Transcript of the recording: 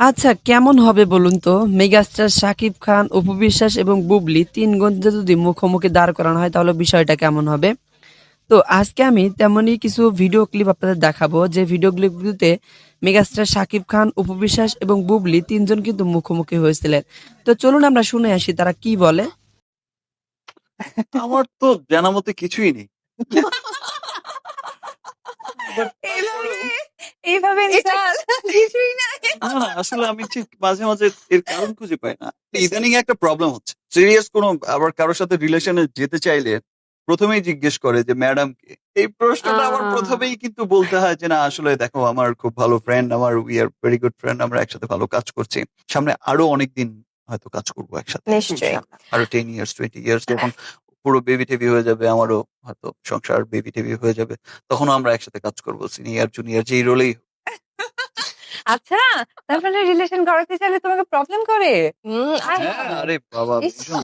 আচ্ছা, কেমন হবে বলুন তো? মেগাস্টার শাকিব খান, অপু বিশ্বাস এবং বুবলি ৩ জনকে যদি মুখোমুখি দাঁড় করানো হয় তাহলে বিষয়টা কেমন হবে? তো আজকে আমি তেমনই কিছু ভিডিও ক্লিপ আপনাদের দেখাবো যে ভিডিও ক্লিপগুলোতে মেগাস্টার শাকিব খান, অপু বিশ্বাস এবং বুবলি ৩ জন কিন্তু মুখোমুখি হয়েছিলেন। তো চলুন আমরা শুনে আসি তারা কি বলে। আমার তো জানা মতে কিছুই নেই। বাট এইভাবে তারপরেও এইভাবে ইনসাল কিছুই নাই। না, আসলে আমি ঠিক মাঝে, মাঝে এর কারণ খুঁজে পাই না। ইদানিং একটা প্রবলেম হচ্ছে। সিরিয়াস কোনো আবার কারো সাথে রিলেশনে যেতে চাইলে ১ম এই জিজ্ঞেস করে যে, "ম্যাডাম কে?" এই প্রশ্নটা আমার ১ম এই কিন্তু বলতে হয় যে, "না আসলে দেখো আমার খুব ভালো ফ্রেন্ড, আমার we are very good friend. আমরা একসাথে ভালো কাজ করছি। সামনে আরো অনেকদিন হয়তো কাজ করব একসাথে। নিশ্চয়ই। আরো 10 ইয়ার্স, 20 ইয়ার্স যখন পুরো বেবি-টেবি হয়ে যাবে, আমারও হয়তো সংসার, বেবি-টেবি হয়ে যাবে। তখনও আমরা একসাথে কাজ করব। সিনিয়র, জুনিয়র যেই রোলেই আচ্ছা, তারপরে রিলেশন করাতে চাইলে তোমাকে প্রবলেম করে? হ্যাঁ, আরে বাবা ইস! ভীষণ